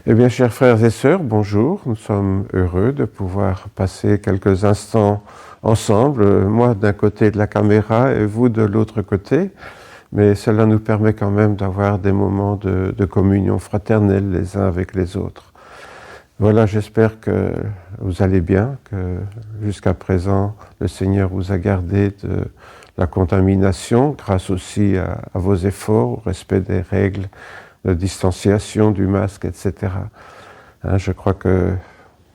Eh bien, chers frères et sœurs, bonjour. Nous sommes heureux de pouvoir passer quelques instants ensemble, moi d'un côté de la caméra et vous de l'autre côté. Mais cela nous permet quand même d'avoir des moments de communion fraternelle les uns avec les autres. Voilà, j'espère que vous allez bien, que jusqu'à présent, le Seigneur vous a gardé de la contamination, grâce aussi à vos efforts, au respect des règles de distanciation, du masque, etc. Je crois que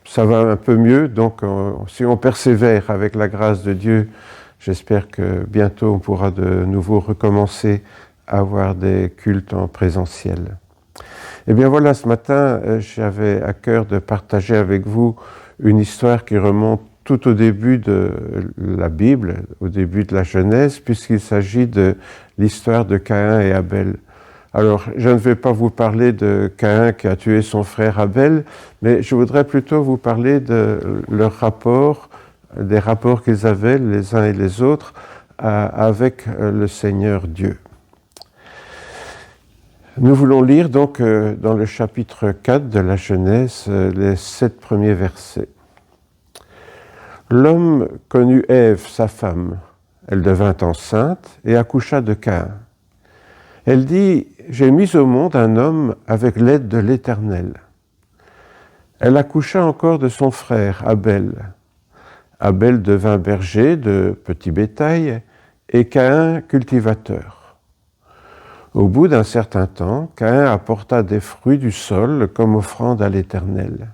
ça va un peu mieux, donc si on persévère avec la grâce de Dieu, j'espère que bientôt on pourra de nouveau recommencer à avoir des cultes en présentiel. Eh bien voilà, ce matin, j'avais à cœur de partager avec vous une histoire qui remonte tout au début de la Bible, au début de la Genèse, puisqu'il s'agit de l'histoire de Caïn et Abel. Alors, je ne vais pas vous parler de Caïn qui a tué son frère Abel, mais je voudrais plutôt vous parler de leur rapport, des rapports qu'ils avaient les uns et les autres avec le Seigneur Dieu. Nous voulons lire donc dans le chapitre 4 de la Genèse les 7 premiers versets. L'homme connut Ève, sa femme. Elle devint enceinte et accoucha de Caïn. Elle dit « J'ai mis au monde un homme avec l'aide de l'Éternel. » Elle accoucha encore de son frère, Abel. Abel devint berger de petit bétail et Caïn cultivateur. Au bout d'un certain temps, Caïn apporta des fruits du sol comme offrande à l'Éternel.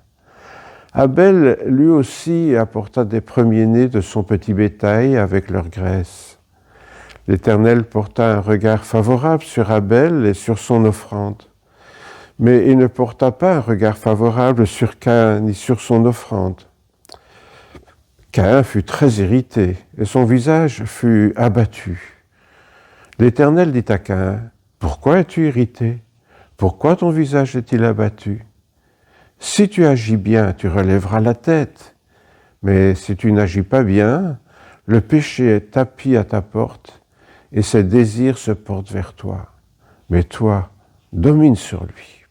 Abel lui aussi apporta des premiers-nés de son petit bétail avec leur graisse. L'Éternel porta un regard favorable sur Abel et sur son offrande. Mais il ne porta pas un regard favorable sur Caïn ni sur son offrande. Caïn fut très irrité et son visage fut abattu. L'Éternel dit à Caïn, « Pourquoi es-tu irrité? Pourquoi ton visage est-il abattu? Si tu agis bien, tu relèveras la tête. Mais si tu n'agis pas bien, le péché est tapi à ta porte et ses désirs se portent vers toi. Mais toi, domine sur lui. »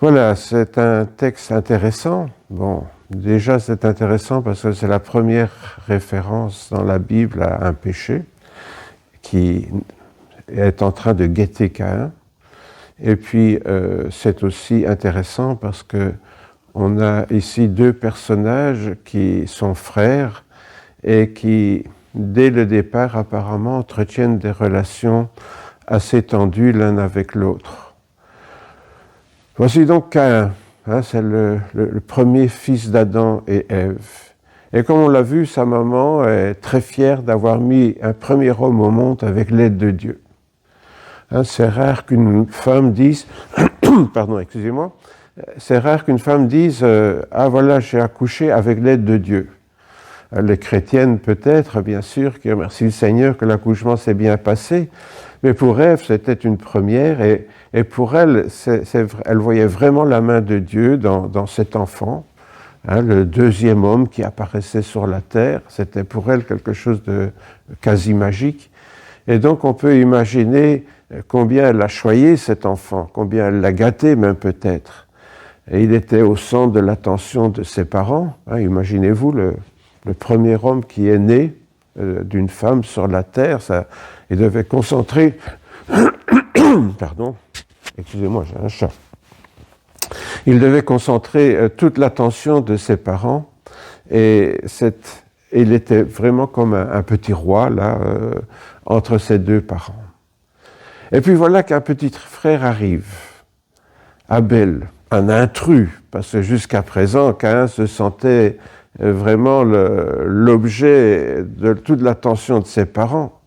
Voilà, c'est un texte intéressant. Bon, déjà c'est intéressant parce que c'est la première référence dans la Bible à un péché qui est en train de guetter Caïn. Et puis c'est aussi intéressant parce que on a ici deux personnages qui sont frères et qui, dès le départ, apparemment, entretiennent des relations assez tendues l'un avec l'autre. Voici donc Caïn, c'est le premier fils d'Adam et Ève. Et comme on l'a vu, sa maman est très fière d'avoir mis un premier homme au monde avec l'aide de Dieu. C'est rare qu'une femme dise, pardon, excusez-moi, c'est rare qu'une femme dise ah voilà, j'ai accouché avec l'aide de Dieu. Les chrétiennes peut-être, bien sûr, qui remercient le Seigneur que l'accouchement s'est bien passé, mais pour Ève, c'était une première et pour elle, elle voyait vraiment la main de Dieu dans cet enfant, le deuxième homme qui apparaissait sur la terre. C'était pour elle quelque chose de quasi magique. Et donc on peut imaginer combien elle a choyé cet enfant, combien elle l'a gâté même peut-être. Et il était au centre de l'attention de ses parents. Imaginez-vous le premier homme qui est né d'une femme sur la terre, il devait concentrer, pardon, excusez-moi, j'ai un chat. Il devait concentrer toute l'attention de ses parents et il était vraiment comme un petit roi là entre ses deux parents. Et puis voilà qu'un petit frère arrive, Abel, un intrus, parce que jusqu'à présent, Caïn se sentait vraiment l'objet de toute l'attention de ses parents.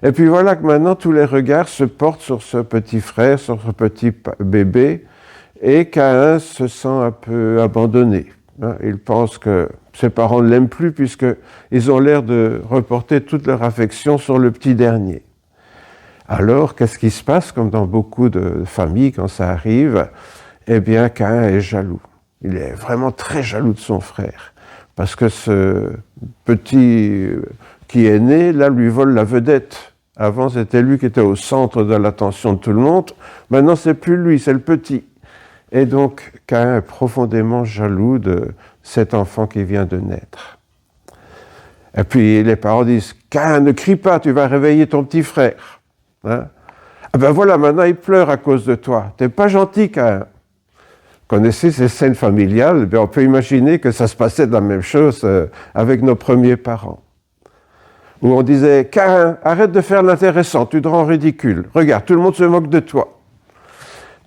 Et puis voilà que maintenant tous les regards se portent sur ce petit frère, sur ce petit bébé, et Caïn se sent un peu abandonné. Il pense que ses parents ne l'aiment plus puisqu'ils ont l'air de reporter toute leur affection sur le petit dernier. Alors, qu'est-ce qui se passe, comme dans beaucoup de familles quand ça arrive? Eh bien, Caïn est jaloux. Il est vraiment très jaloux de son frère. Parce que ce petit qui est né, là, lui vole la vedette Avant, c'était lui qui était au centre de l'attention de tout le monde. Maintenant, c'est plus lui, c'est le petit. Et donc, Caïn est profondément jaloux de cet enfant qui vient de naître. Et puis, les parents disent, Caïn, ne crie pas, tu vas réveiller ton petit frère. Hein? Ah ben voilà, maintenant, il pleure à cause de toi. T'es pas gentil, Caïn. Connaissez ces scènes familiales, on peut imaginer que ça se passait de la même chose avec nos premiers parents. Où on disait, Caïn, arrête de faire l'intéressant, tu te rends ridicule. Regarde, tout le monde se moque de toi.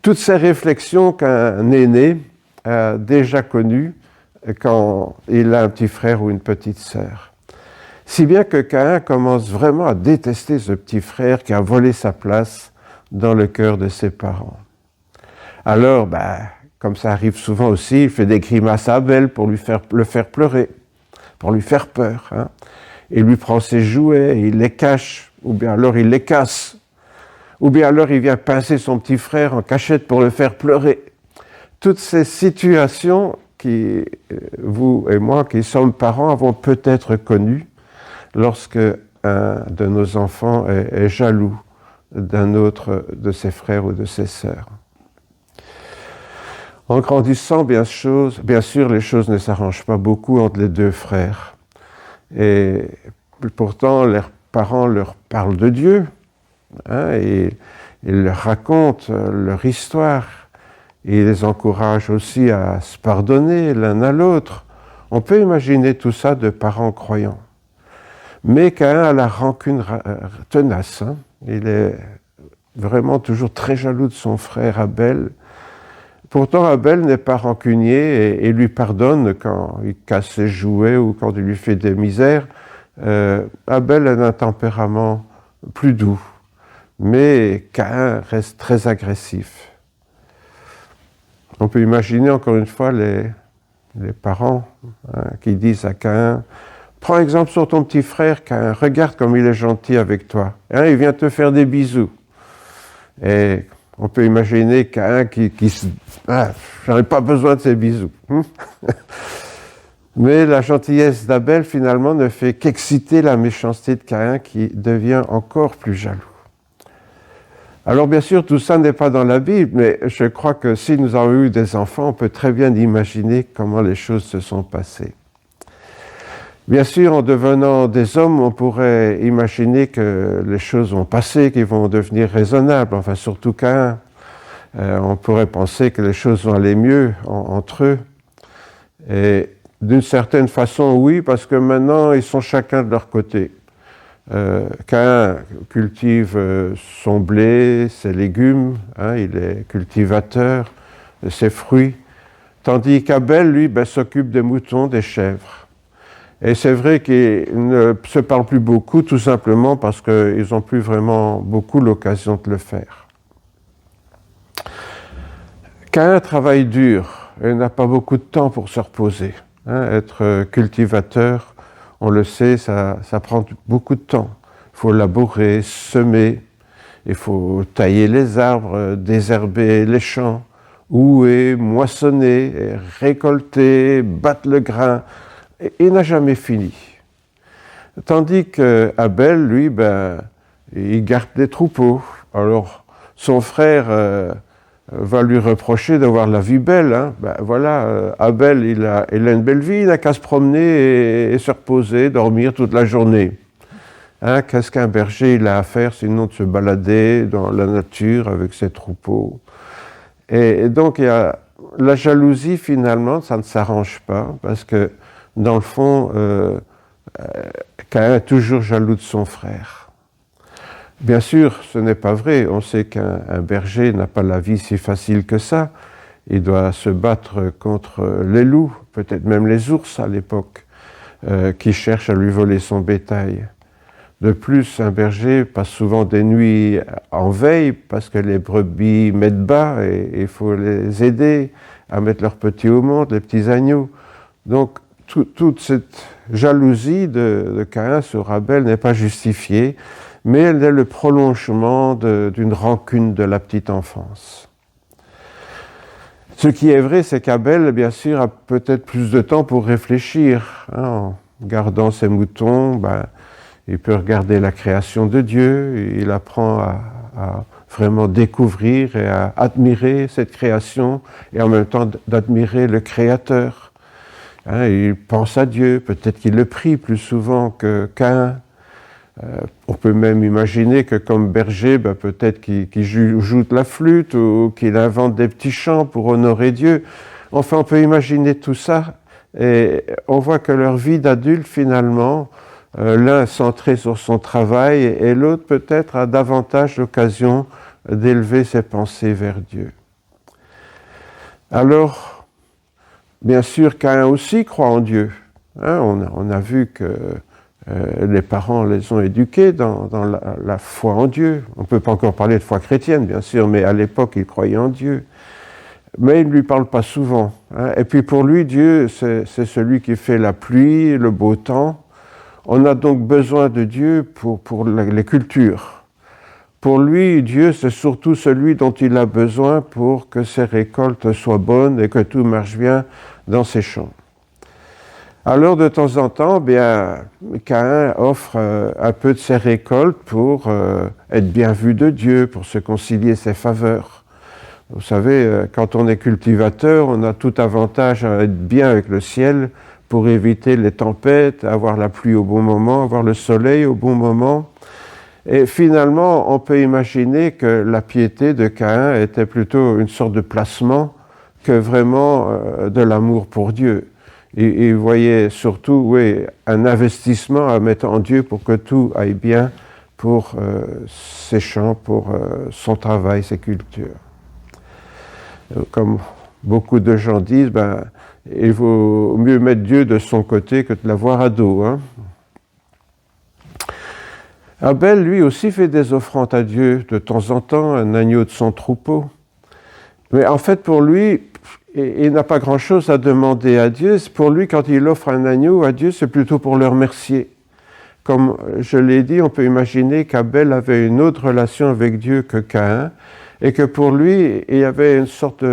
Toutes ces réflexions qu'un aîné a déjà connues quand il a un petit frère ou une petite sœur. Si bien que Caïn commence vraiment à détester ce petit frère qui a volé sa place dans le cœur de ses parents. Alors, comme ça arrive souvent aussi, il fait des grimaces à Abel pour le faire pleurer, pour lui faire peur. Hein. Il lui prend ses jouets, il les cache, ou bien alors il les casse. Ou bien alors il vient pincer son petit frère en cachette pour le faire pleurer. Toutes ces situations qui, vous et moi, qui sommes parents, avons peut-être connues lorsque un de nos enfants est jaloux d'un autre de ses frères ou de ses sœurs. En grandissant, bien sûr, les choses ne s'arrangent pas beaucoup entre les deux frères. Et pourtant, leurs parents leur parlent de Dieu, hein, et ils leur racontent leur histoire. Ils les encouragent aussi à se pardonner l'un à l'autre. On peut imaginer tout ça de parents croyants. Mais Caïn a la rancune tenace. Hein. Il est vraiment toujours très jaloux de son frère Abel. Pourtant, Abel n'est pas rancunier et lui pardonne quand il casse ses jouets ou quand il lui fait des misères. Abel a un tempérament plus doux, mais Caïn reste très agressif. On peut imaginer encore une fois les parents qui disent à Caïn, prends exemple sur ton petit frère Caïn, regarde comme il est gentil avec toi. Hein, il vient te faire des bisous. Et on peut imaginer Caïn qui se... j'en ai pas besoin de ces bisous. Mais la gentillesse d'Abel, finalement, ne fait qu'exciter la méchanceté de Caïn qui devient encore plus jaloux. Alors, bien sûr, tout ça n'est pas dans la Bible, mais je crois que si nous avons eu des enfants, on peut très bien imaginer comment les choses se sont passées. Bien sûr, en devenant des hommes, on pourrait imaginer que les choses vont passer, qu'ils vont devenir raisonnables, enfin surtout Caïn. On pourrait penser que les choses vont aller mieux entre eux. Et d'une certaine façon, oui, parce que maintenant, ils sont chacun de leur côté. Caïn cultive son blé, ses légumes, hein, il est cultivateur, ses fruits, tandis qu'Abel, lui, s'occupe des moutons, des chèvres. Et c'est vrai qu'ils ne se parlent plus beaucoup, tout simplement parce qu'ils n'ont plus vraiment beaucoup l'occasion de le faire. Caïn travaille dur et n'a pas beaucoup de temps pour se reposer. Hein, être cultivateur, on le sait, ça prend beaucoup de temps. Il faut labourer, semer, il faut tailler les arbres, désherber les champs, ouer, moissonner, récolter, battre le grain. Il n'a jamais fini. Tandis qu'Abel, lui, il garde des troupeaux. Alors, son frère va lui reprocher d'avoir la vie belle. Hein. Abel, il a une belle vie, il n'a qu'à se promener et se reposer, dormir toute la journée. Hein, qu'est-ce qu'un berger il a à faire sinon de se balader dans la nature avec ses troupeaux? Et donc, il y a la jalousie, finalement, ça ne s'arrange pas, parce que dans le fond, Caïn est toujours jaloux de son frère. Bien sûr, ce n'est pas vrai. On sait qu'un berger n'a pas la vie si facile que ça. Il doit se battre contre les loups, peut-être même les ours à l'époque, qui cherchent à lui voler son bétail. De plus, un berger passe souvent des nuits en veille parce que les brebis mettent bas et il faut les aider à mettre leurs petits au monde, les petits agneaux. Donc, toute cette jalousie de Caïn sur Abel n'est pas justifiée, mais elle est le prolongement d'une rancune de la petite enfance. Ce qui est vrai, c'est qu'Abel, bien sûr, a peut-être plus de temps pour réfléchir. Hein, en gardant ses moutons, il peut regarder la création de Dieu, il apprend à vraiment découvrir et à admirer cette création et en même temps d'admirer le Créateur. Hein, il pense à Dieu, peut-être qu'il le prie plus souvent que Caïn. On peut même imaginer que comme berger, peut-être qu'il joue de la flûte ou qu'il invente des petits chants pour honorer Dieu. Enfin, on peut imaginer tout ça et on voit que leur vie d'adulte, finalement, l'un centré sur son travail et l'autre peut-être a davantage l'occasion d'élever ses pensées vers Dieu. Alors, bien sûr, Caïn aussi croit en Dieu. Hein, on a vu que les parents les ont éduqués dans la foi en Dieu. On ne peut pas encore parler de foi chrétienne, bien sûr, mais à l'époque, il croyait en Dieu. Mais il ne lui parle pas souvent. Hein. Et puis pour lui, Dieu, c'est celui qui fait la pluie, le beau temps. On a donc besoin de Dieu pour les cultures. Pour lui, Dieu, c'est surtout celui dont il a besoin pour que ses récoltes soient bonnes et que tout marche bien dans ses champs. Alors, de temps en temps, Caïn offre un peu de ses récoltes pour être bien vu de Dieu, pour se concilier ses faveurs. Vous savez, quand on est cultivateur, on a tout avantage à être bien avec le ciel pour éviter les tempêtes, avoir la pluie au bon moment, avoir le soleil au bon moment. Et finalement, on peut imaginer que la piété de Caïn était plutôt une sorte de placement que vraiment de l'amour pour Dieu. Et il voyait surtout un investissement à mettre en Dieu pour que tout aille bien pour ses champs, pour son travail, ses cultures. Comme beaucoup de gens disent, il vaut mieux mettre Dieu de son côté que de l'avoir à dos. Hein. Abel, lui aussi, fait des offrandes à Dieu de temps en temps, un agneau de son troupeau. Mais en fait, pour lui, il n'a pas grand-chose à demander à Dieu. Pour lui, quand il offre un agneau à Dieu, c'est plutôt pour le remercier. Comme je l'ai dit, on peut imaginer qu'Abel avait une autre relation avec Dieu que Caïn, et que pour lui, il y avait une sorte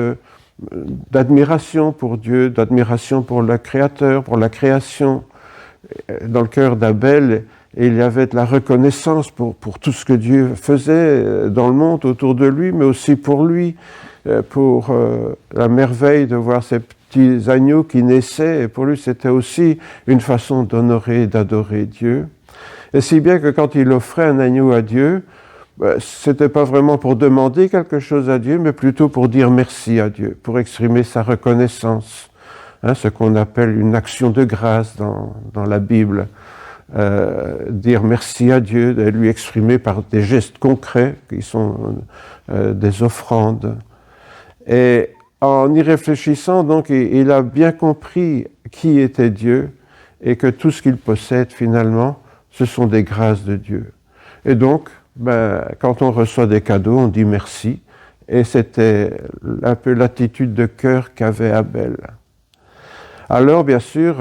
d'admiration pour Dieu, d'admiration pour le Créateur, pour la création. Dans le cœur d'Abel, il y avait de la reconnaissance pour tout ce que Dieu faisait dans le monde autour de lui, mais aussi pour lui, pour la merveille de voir ces petits agneaux qui naissaient. Et pour lui, c'était aussi une façon d'honorer et d'adorer Dieu. Et si bien que quand il offrait un agneau à Dieu, c'était pas vraiment pour demander quelque chose à Dieu, mais plutôt pour dire merci à Dieu, pour exprimer sa reconnaissance. Hein, ce qu'on appelle une action de grâce dans la Bible. Dire merci à Dieu, de lui exprimer par des gestes concrets qui sont des offrandes. Et en y réfléchissant, donc, il a bien compris qui était Dieu et que tout ce qu'il possède, finalement, ce sont des grâces de Dieu. Et donc, quand on reçoit des cadeaux, on dit merci. Et c'était un peu l'attitude de cœur qu'avait Abel. Alors, bien sûr,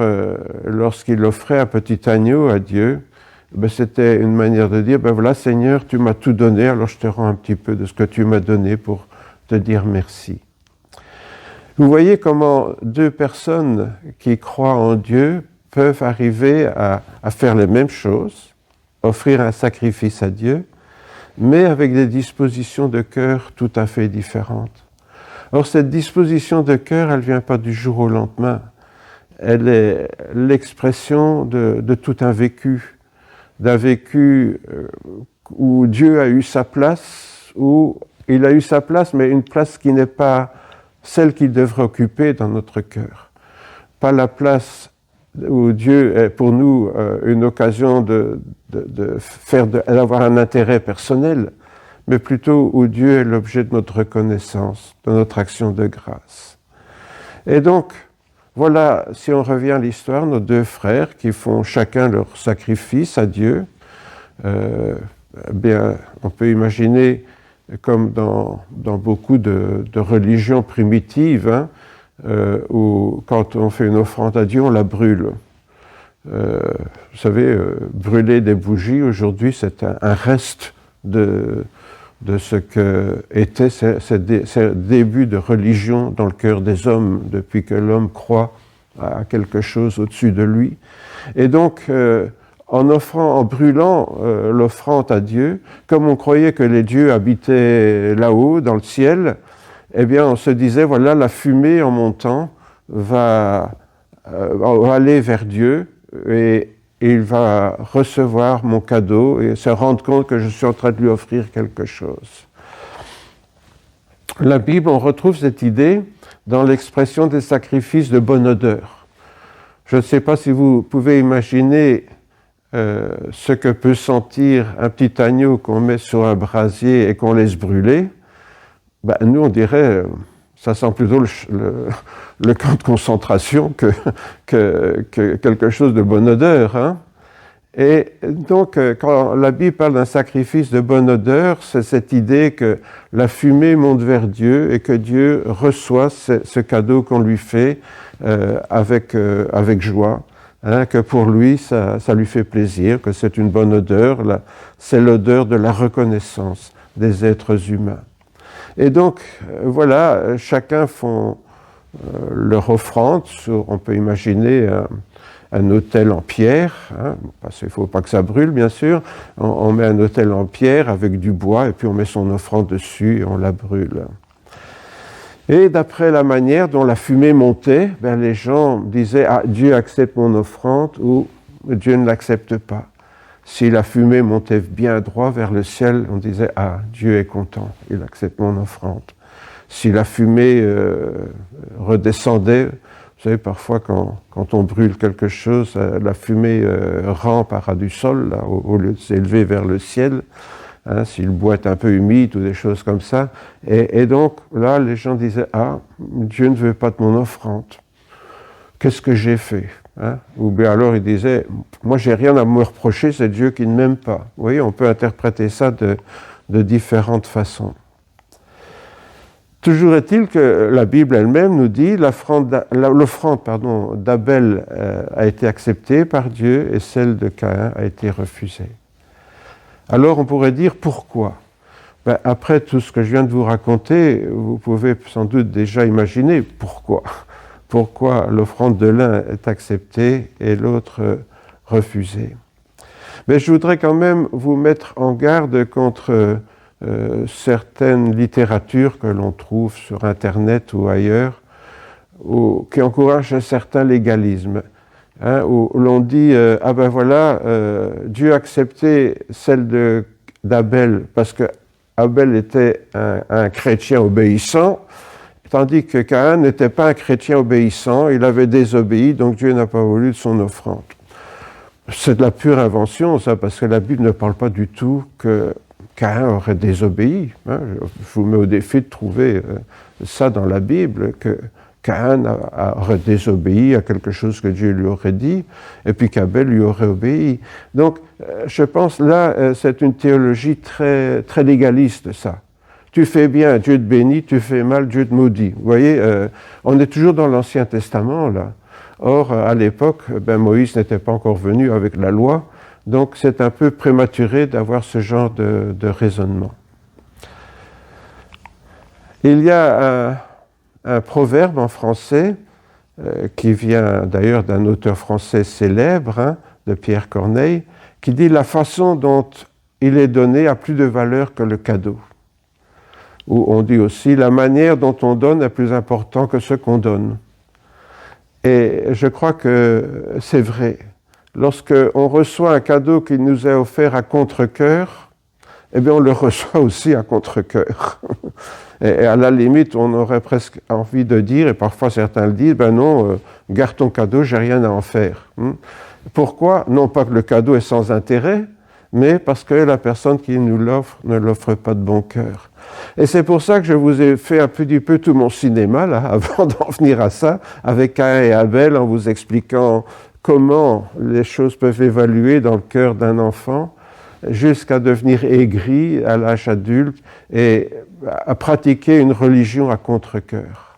lorsqu'il offrait un petit agneau à Dieu, c'était une manière de dire, voilà Seigneur, tu m'as tout donné, alors je te rends un petit peu de ce que tu m'as donné pour te dire merci. Vous voyez comment deux personnes qui croient en Dieu peuvent arriver à faire les mêmes choses, offrir un sacrifice à Dieu, mais avec des dispositions de cœur tout à fait différentes. Or, cette disposition de cœur, elle ne vient pas du jour au lendemain. Elle est l'expression de tout un vécu, d'un vécu où Dieu a eu sa place, où il a eu sa place, mais une place qui n'est pas celle qu'il devrait occuper dans notre cœur. Pas la place où Dieu est pour nous une occasion d'avoir un intérêt personnel, mais plutôt où Dieu est l'objet de notre reconnaissance, de notre action de grâce. Et donc, voilà, si on revient à l'histoire, nos deux frères qui font chacun leur sacrifice à Dieu, on peut imaginer, comme dans beaucoup de religions primitives, où quand on fait une offrande à Dieu, on la brûle. Vous savez, brûler des bougies, aujourd'hui, c'est un reste de ce que étaient ces débuts de religion dans le cœur des hommes, depuis que l'homme croit à quelque chose au-dessus de lui. Et donc, en offrant, en brûlant l'offrande à Dieu, comme on croyait que les dieux habitaient là-haut, dans le ciel, eh bien, on se disait, voilà, la fumée en montant va aller vers Dieu et il va recevoir mon cadeau et se rendre compte que je suis en train de lui offrir quelque chose. La Bible, on retrouve cette idée dans l'expression des sacrifices de bonne odeur. Je ne sais pas si vous pouvez imaginer ce que peut sentir un petit agneau qu'on met sur un brasier et qu'on laisse brûler. Ben, nous, on dirait, ça sent plutôt le camp de concentration que quelque chose de bonne odeur. Hein. Et donc, quand la Bible parle d'un sacrifice de bonne odeur, c'est cette idée que la fumée monte vers Dieu et que Dieu reçoit ce cadeau qu'on lui fait avec joie, hein, que pour lui, ça lui fait plaisir, que c'est une bonne odeur, c'est l'odeur de la reconnaissance des êtres humains. Et donc, voilà, chacun font leur offrande, on peut imaginer un autel en pierre, hein, parce qu'il ne faut pas que ça brûle bien sûr, on met un autel en pierre avec du bois et puis on met son offrande dessus et on la brûle. Et d'après la manière dont la fumée montait, ben les gens disaient « Ah, Dieu accepte mon offrande » ou « Dieu ne l'accepte pas ». Si la fumée montait bien droit vers le ciel, on disait « Ah, Dieu est content, il accepte mon offrande ». Si la fumée redescendait, vous savez, parfois, quand on brûle quelque chose, la fumée rampe à ras du sol, là, au lieu de s'élever vers le ciel, hein, si le bois est un peu humide ou des choses comme ça. Et donc, là, les gens disaient, « Ah, Dieu ne veut pas de mon offrande. Qu'est-ce que j'ai fait ?» hein? Ou bien alors, ils disaient, « Moi, j'ai rien à me reprocher, c'est Dieu qui ne m'aime pas. » Vous voyez, on peut interpréter ça de différentes façons. Toujours est-il que la Bible elle-même nous dit l'offrande d'Abel a été acceptée par Dieu et celle de Caïn a été refusée. Alors on pourrait dire pourquoi ? Ben, après tout ce que je viens de vous raconter, vous pouvez sans doute déjà imaginer pourquoi. Pourquoi l'offrande de l'un est acceptée et l'autre refusée. Mais je voudrais quand même vous mettre en garde contre certaines littératures que l'on trouve sur Internet ou ailleurs, qui encouragent un certain légalisme, hein, où l'on dit ah ben voilà, Dieu a accepté celle d'Abel parce que Abel était un chrétien obéissant, tandis que Caïn n'était pas un chrétien obéissant, il avait désobéi, donc Dieu n'a pas voulu de son offrande. C'est de la pure invention, ça, parce que la Bible ne parle pas du tout que Caïn aurait désobéi. Hein. Je vous mets au défi de trouver ça dans la Bible, que Caïn aurait désobéi à quelque chose que Dieu lui aurait dit, et puis qu'Abel lui aurait obéi. Donc, je pense, là, c'est une théologie très, très légaliste, ça. Tu fais bien, Dieu te bénit, tu fais mal, Dieu te maudit. Vous voyez, on est toujours dans l'Ancien Testament, là. Or, à l'époque, Moïse n'était pas encore venu avec la loi, donc c'est un peu prématuré d'avoir ce genre de raisonnement. Il y a un proverbe en français qui vient d'ailleurs d'un auteur français célèbre, hein, de Pierre Corneille, qui dit « La façon dont il est donné a plus de valeur que le cadeau ». Ou on dit aussi « La manière dont on donne est plus important que ce qu'on donne ». Et je crois que c'est vrai. Lorsqu'on reçoit un cadeau qui nous est offert à contre-cœur, eh bien on le reçoit aussi à contre-cœur. Et à la limite, on aurait presque envie de dire, et parfois certains le disent, ben non, garde ton cadeau, j'ai rien à en faire. Pourquoi ? Non pas que le cadeau est sans intérêt, mais parce que la personne qui nous l'offre ne l'offre pas de bon cœur. Et c'est pour ça que je vous ai fait un petit peu tout mon cinéma, là, avant d'en venir à ça, avec Caïn et Abel, en vous expliquant comment les choses peuvent évoluer dans le cœur d'un enfant, jusqu'à devenir aigri à l'âge adulte et à pratiquer une religion à contre-cœur.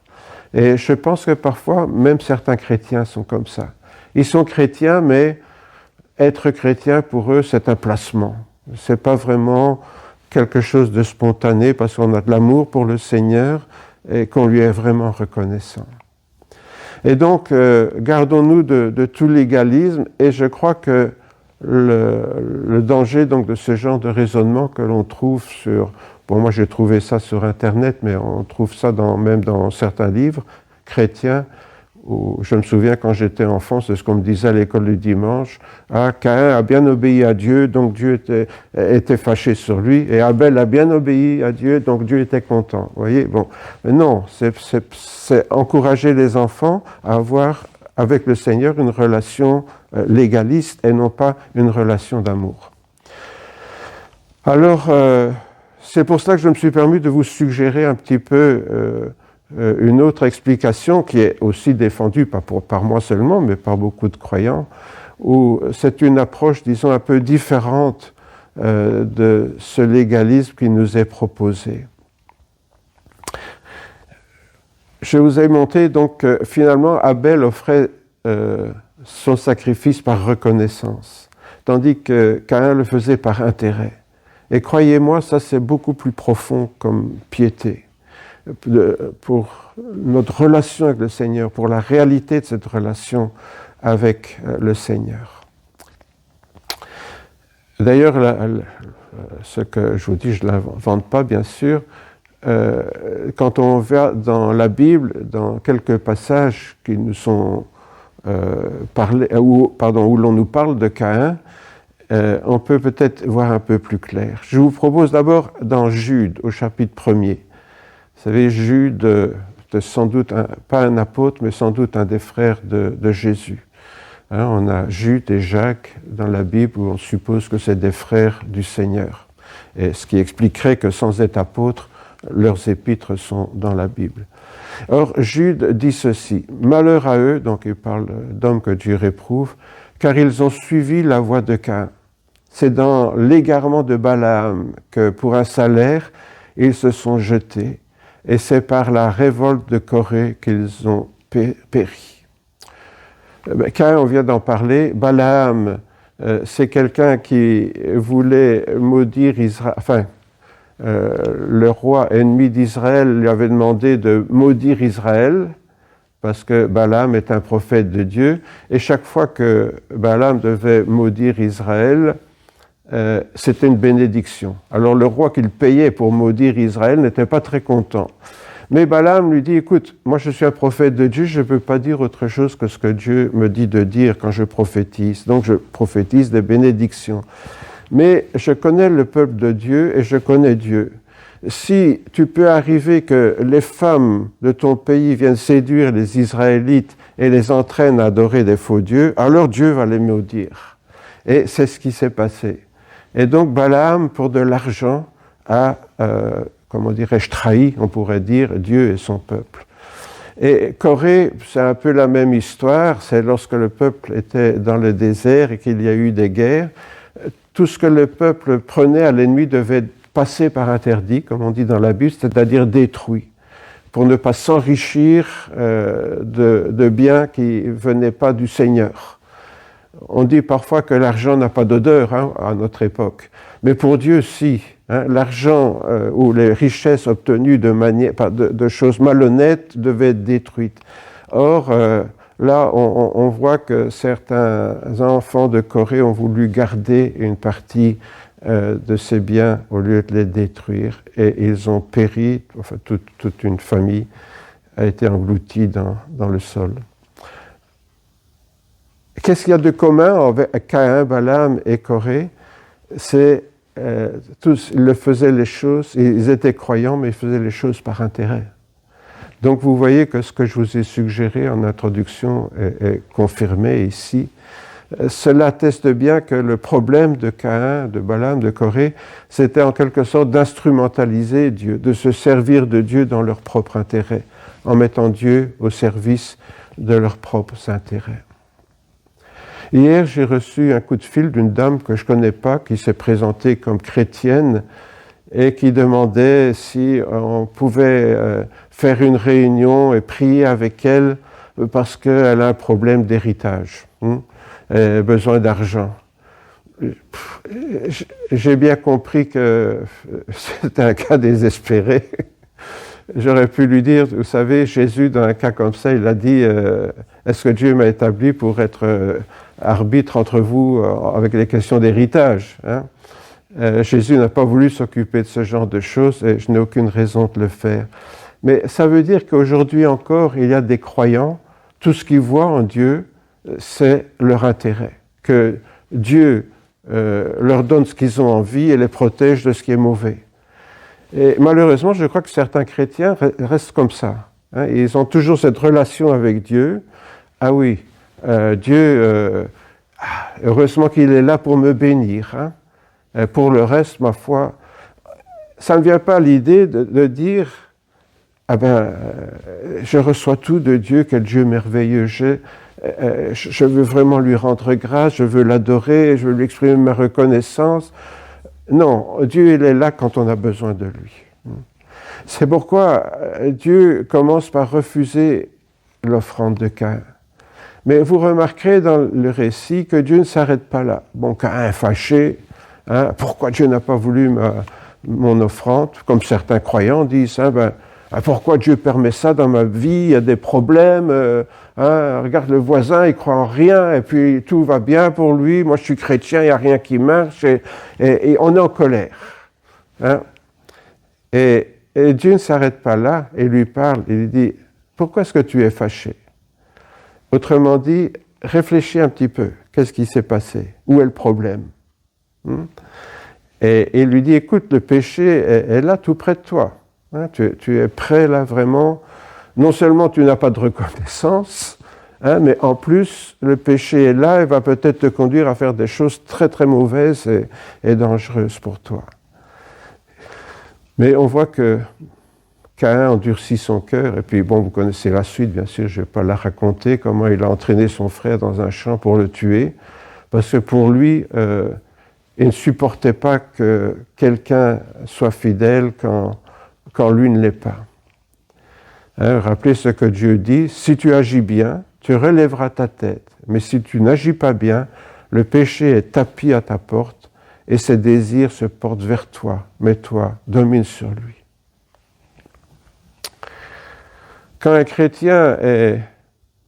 Et je pense que parfois, même certains chrétiens sont comme ça. Ils sont chrétiens, mais être chrétien, pour eux, c'est un placement. C'est pas vraiment quelque chose de spontané parce qu'on a de l'amour pour le Seigneur et qu'on lui est vraiment reconnaissant. Et donc, gardons-nous de tout légalisme et je crois que le danger donc de ce genre de raisonnement que l'on trouve sur... Bon, moi j'ai trouvé ça sur Internet, mais on trouve ça même dans certains livres chrétiens, où je me souviens quand j'étais enfant, c'est ce qu'on me disait à l'école du dimanche, ah, Caïn a bien obéi à Dieu, donc Dieu était fâché sur lui, et Abel a bien obéi à Dieu, donc Dieu était content. Vous voyez, bon, mais non, c'est encourager les enfants à avoir avec le Seigneur une relation légaliste et non pas une relation d'amour. Alors, c'est pour cela que je me suis permis de vous suggérer un petit peu une autre explication qui est aussi défendue, pas par moi seulement, mais par beaucoup de croyants, où c'est une approche, disons, un peu différente de ce légalisme qui nous est proposé. Je vous ai montré donc que finalement Abel offrait son sacrifice par reconnaissance, tandis que Caïn le faisait par intérêt. Et croyez-moi, ça c'est beaucoup plus profond comme piété. Pour notre relation avec le Seigneur, pour la réalité de cette relation avec le Seigneur. D'ailleurs, ce que je vous dis, je ne l'invente pas, bien sûr. Quand on va dans la Bible, dans quelques passages qui nous sont où l'on nous parle de Caïn, on peut peut-être voir un peu plus clair. Je vous propose d'abord dans Jude, au chapitre 1er. Vous savez, Jude, sans doute, pas un apôtre, mais sans doute un des frères de Jésus. Hein, on a Jude et Jacques dans la Bible où on suppose que c'est des frères du Seigneur. Et ce qui expliquerait que sans être apôtres, leurs épîtres sont dans la Bible. Or, Jude dit ceci, « Malheur à eux », donc il parle d'hommes que Dieu réprouve, « car ils ont suivi la voie de Caïn. C'est dans l'égarement de Balaam que, pour un salaire, ils se sont jetés. Et c'est par la révolte de Corée qu'ils ont péri. » Caïn, on vient d'en parler. Balaam, c'est quelqu'un qui voulait maudire Israël. Enfin, le roi ennemi d'Israël lui avait demandé de maudire Israël, parce que Balaam est un prophète de Dieu. Et chaque fois que Balaam devait maudire Israël, c'était une bénédiction. Alors le roi qu'il payait pour maudire Israël n'était pas très content. Mais Balaam lui dit, écoute, moi je suis un prophète de Dieu, je ne peux pas dire autre chose que ce que Dieu me dit de dire quand je prophétise. Donc je prophétise des bénédictions. Mais je connais le peuple de Dieu et je connais Dieu. Si tu peux arriver que les femmes de ton pays viennent séduire les Israélites et les entraînent à adorer des faux dieux, alors Dieu va les maudire. Et c'est ce qui s'est passé. Et donc Balaam, pour de l'argent, a, comment dirais-je, trahi, on pourrait dire, Dieu et son peuple. Et Corée, c'est un peu la même histoire, c'est lorsque le peuple était dans le désert et qu'il y a eu des guerres, tout ce que le peuple prenait à l'ennemi devait passer par interdit, comme on dit dans la Bible, c'est-à-dire détruit, pour ne pas s'enrichir de biens qui ne venaient pas du Seigneur. On dit parfois que l'argent n'a pas d'odeur à notre époque, mais pour Dieu, si. L'argent ou les richesses obtenues de choses malhonnêtes devaient être détruites. Or, là, on voit que certains enfants de Corée ont voulu garder une partie de ces biens au lieu de les détruire, et ils ont péri, enfin toute une famille a été engloutie dans le sol. Qu'est-ce qu'il y a de commun avec Caïn, Balaam et Corée? C'est tous, ils faisaient les choses, ils étaient croyants, mais ils faisaient les choses par intérêt. Donc vous voyez que ce que je vous ai suggéré en introduction est confirmé ici. Cela atteste bien que le problème de Caïn, de Balaam, de Corée, c'était en quelque sorte d'instrumentaliser Dieu, de se servir de Dieu dans leur propre intérêt, en mettant Dieu au service de leurs propres intérêts. Hier, j'ai reçu un coup de fil d'une dame que je ne connais pas, qui s'est présentée comme chrétienne et qui demandait si on pouvait faire une réunion et prier avec elle parce qu'elle a un problème d'héritage, besoin d'argent. J'ai bien compris que c'était un cas désespéré. J'aurais pu lui dire, vous savez, Jésus, dans un cas comme ça, il a dit, est-ce que Dieu m'a établi pour être arbitre entre vous avec les questions d'héritage, hein? Jésus n'a pas voulu s'occuper de ce genre de choses et je n'ai aucune raison de le faire. Mais ça veut dire qu'aujourd'hui encore, il y a des croyants, tout ce qu'ils voient en Dieu, c'est leur intérêt. Que Dieu leur donne ce qu'ils ont envie et les protège de ce qui est mauvais. Et malheureusement, je crois que certains chrétiens restent comme ça, hein. Ils ont toujours cette relation avec Dieu. Ah oui, Dieu, heureusement qu'il est là pour me bénir, hein. Pour le reste, ma foi, ça ne vient pas à l'idée de dire ah ben, je reçois tout de Dieu, quel Dieu merveilleux. Je veux vraiment lui rendre grâce, je veux l'adorer, je veux lui exprimer ma reconnaissance. Non, Dieu, il est là quand on a besoin de lui. C'est pourquoi Dieu commence par refuser l'offrande de Caïn. Mais vous remarquerez dans le récit que Dieu ne s'arrête pas là. Bon, Caïn est fâché. Hein, pourquoi Dieu n'a pas voulu mon offrande? Comme certains croyants disent, hein, pourquoi Dieu permet ça dans ma vie? Il y a des problèmes. Regarde le voisin, il croit en rien, et puis tout va bien pour lui. Moi, je suis chrétien, il n'y a rien qui marche, et on est en colère. Hein? Et Dieu ne s'arrête pas là, et lui parle, il lui dit, pourquoi est-ce que tu es fâché? Autrement dit, réfléchis un petit peu, qu'est-ce qui s'est passé? Où est le problème? Et il lui dit, écoute, le péché est là tout près de toi. Hein, tu es prêt là vraiment. Non seulement tu n'as pas de reconnaissance, hein, mais en plus le péché est là et va peut-être te conduire à faire des choses très très mauvaises et dangereuses pour toi. Mais on voit que Caïn endurcit son cœur, et puis bon, vous connaissez la suite, bien sûr, je ne vais pas la raconter, comment il a entraîné son frère dans un champ pour le tuer, parce que pour lui, il ne supportait pas que quelqu'un soit fidèle quand lui ne l'est pas. Hein, rappelez ce que Dieu dit, si tu agis bien, tu relèveras ta tête, mais si tu n'agis pas bien, le péché est tapi à ta porte et ses désirs se portent vers toi, mais toi, domine sur lui. Quand un chrétien est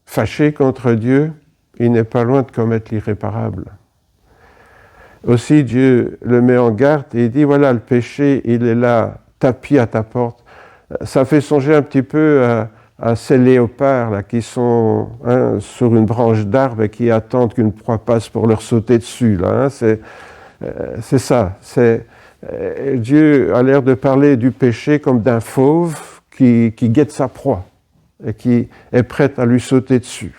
fâché contre Dieu, il n'est pas loin de commettre l'irréparable. Aussi, Dieu le met en garde et il dit, voilà, le péché, il est là, tapi à ta porte. Ça fait songer un petit peu à ces léopards là, qui sont sur une branche d'arbre et qui attendent qu'une proie passe pour leur sauter dessus. Là, c'est ça. Dieu a l'air de parler du péché comme d'un fauve qui guette sa proie et qui est prêt à lui sauter dessus.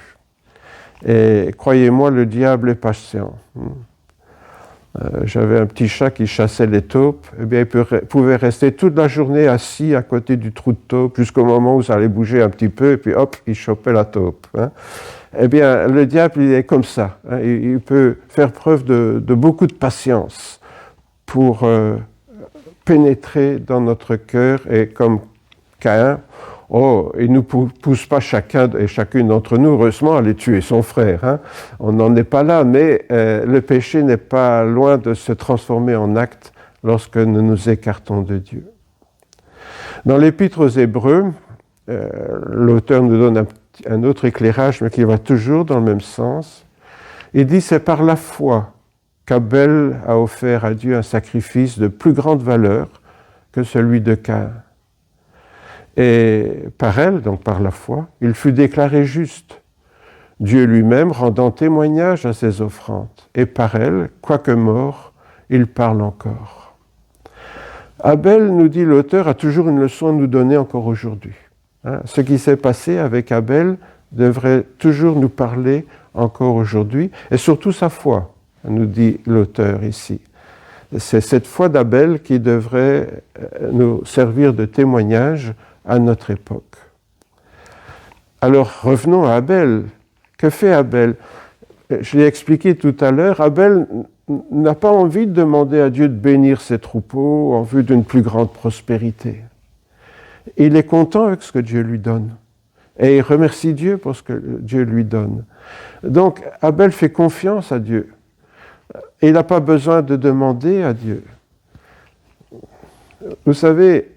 Et croyez-moi, le diable est patient. J'avais un petit chat qui chassait les taupes, eh bien, il pouvait rester toute la journée assis à côté du trou de taupe jusqu'au moment où ça allait bouger un petit peu, et puis hop, il chopait la taupe. Hein. Eh bien, le diable, il est comme ça. Hein. Il peut faire preuve de beaucoup de patience pour pénétrer dans notre cœur, et comme Caïn, il ne nous pousse pas chacun et chacune d'entre nous, heureusement, à aller tuer son frère. Hein. On n'en est pas là, mais le péché n'est pas loin de se transformer en acte lorsque nous nous écartons de Dieu. Dans l'Épître aux Hébreux, l'auteur nous donne un autre éclairage, mais qui va toujours dans le même sens. Il dit, c'est par la foi qu'Abel a offert à Dieu un sacrifice de plus grande valeur que celui de Caïn. Et par elle, donc par la foi, il fut déclaré juste, Dieu lui-même rendant témoignage à ses offrandes. Et par elle, quoique mort, il parle encore. Abel, nous dit l'auteur, a toujours une leçon à nous donner encore aujourd'hui. Hein, ce qui s'est passé avec Abel devrait toujours nous parler encore aujourd'hui, et surtout sa foi, nous dit l'auteur ici. C'est cette foi d'Abel qui devrait nous servir de témoignage à notre époque. Alors revenons à Abel. Que fait Abel? Je l'ai expliqué tout à l'heure, Abel n'a pas envie de demander à Dieu de bénir ses troupeaux en vue d'une plus grande prospérité. Il est content avec ce que Dieu lui donne. Et il remercie Dieu pour ce que Dieu lui donne. Donc Abel fait confiance à Dieu. Et il n'a pas besoin de demander à Dieu. Vous savez,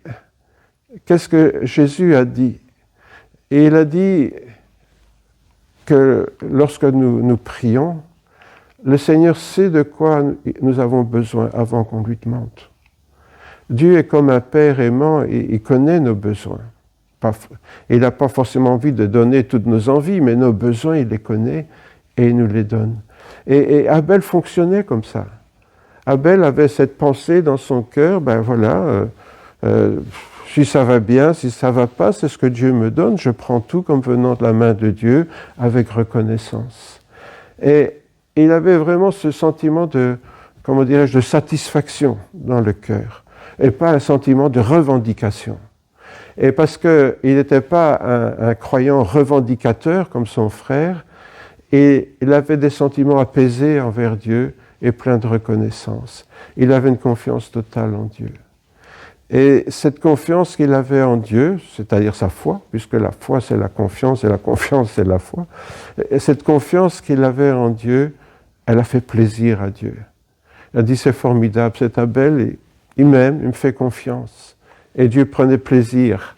qu'est-ce que Jésus a dit? Et il a dit que lorsque nous prions, le Seigneur sait de quoi nous avons besoin avant qu'on lui demande. Dieu est comme un Père aimant et il connaît nos besoins. Il n'a pas forcément envie de donner toutes nos envies, mais nos besoins, il les connaît et il nous les donne. Et Abel fonctionnait comme ça. Abel avait cette pensée dans son cœur, si ça va bien, si ça va pas, c'est ce que Dieu me donne, je prends tout comme venant de la main de Dieu avec reconnaissance. Et il avait vraiment ce sentiment de satisfaction dans le cœur, et pas un sentiment de revendication. Et parce qu'il n'était pas un croyant revendicateur comme son frère, et il avait des sentiments apaisés envers Dieu et pleins de reconnaissance. Il avait une confiance totale en Dieu. Et cette confiance qu'il avait en Dieu, c'est-à-dire sa foi, puisque la foi c'est la confiance et la confiance c'est la foi, et cette confiance qu'il avait en Dieu, elle a fait plaisir à Dieu. Il a dit c'est formidable, cet Abel, il m'aime, il me fait confiance. Et Dieu prenait plaisir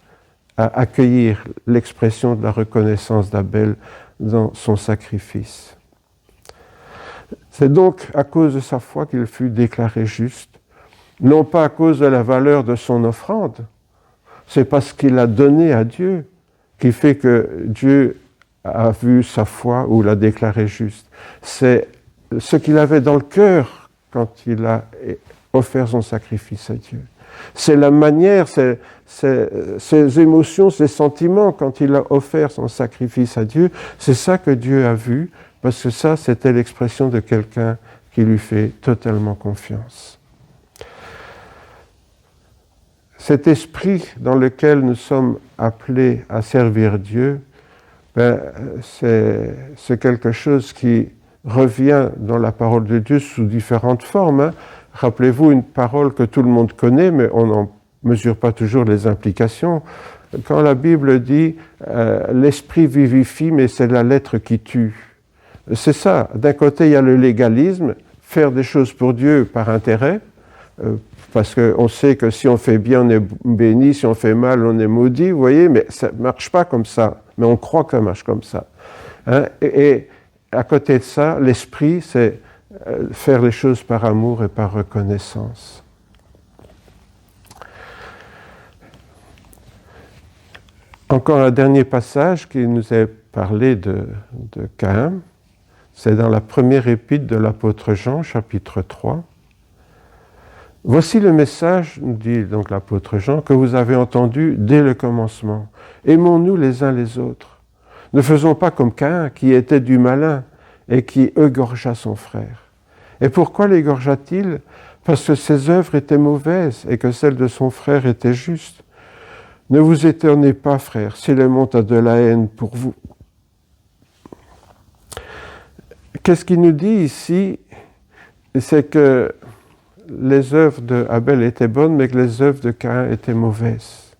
à accueillir l'expression de la reconnaissance d'Abel dans son sacrifice. C'est donc à cause de sa foi qu'il fut déclaré juste, non pas à cause de la valeur de son offrande, c'est parce qu'il a donné à Dieu qui fait que Dieu a vu sa foi ou l'a déclaré juste. C'est ce qu'il avait dans le cœur quand il a offert son sacrifice à Dieu. C'est la manière, ses émotions, ses sentiments quand il a offert son sacrifice à Dieu. C'est ça que Dieu a vu, parce que ça, c'était l'expression de quelqu'un qui lui fait totalement confiance. Cet esprit dans lequel nous sommes appelés à servir Dieu, c'est quelque chose qui revient dans la parole de Dieu sous différentes formes. Rappelez-vous une parole que tout le monde connaît, mais on n'en mesure pas toujours les implications. Quand la Bible dit « l'esprit vivifie, mais c'est la lettre qui tue », c'est ça. D'un côté, il y a le légalisme, faire des choses pour Dieu par intérêt, parce qu'on sait que si on fait bien, on est béni, si on fait mal, on est maudit, vous voyez, mais ça ne marche pas comme ça, mais on croit que ça marche comme ça. Et à côté de ça, l'esprit, c'est faire les choses par amour et par reconnaissance. Encore un dernier passage qui nous est parlé de Caïn, c'est dans la première épître de l'apôtre Jean, chapitre 3. « Voici le message, nous dit donc l'apôtre Jean, que vous avez entendu dès le commencement. Aimons-nous les uns les autres. Ne faisons pas comme Caïn, qui était du malin et qui égorgea son frère. Et pourquoi l'égorgea-t-il ? Parce que ses œuvres étaient mauvaises et que celles de son frère étaient justes. Ne vous étonnez pas, frères, s'il monte à de la haine pour vous. » Qu'est-ce qu'il nous dit ici ? C'est que les œuvres d'Abel étaient bonnes, mais que les œuvres de Caïn étaient mauvaises.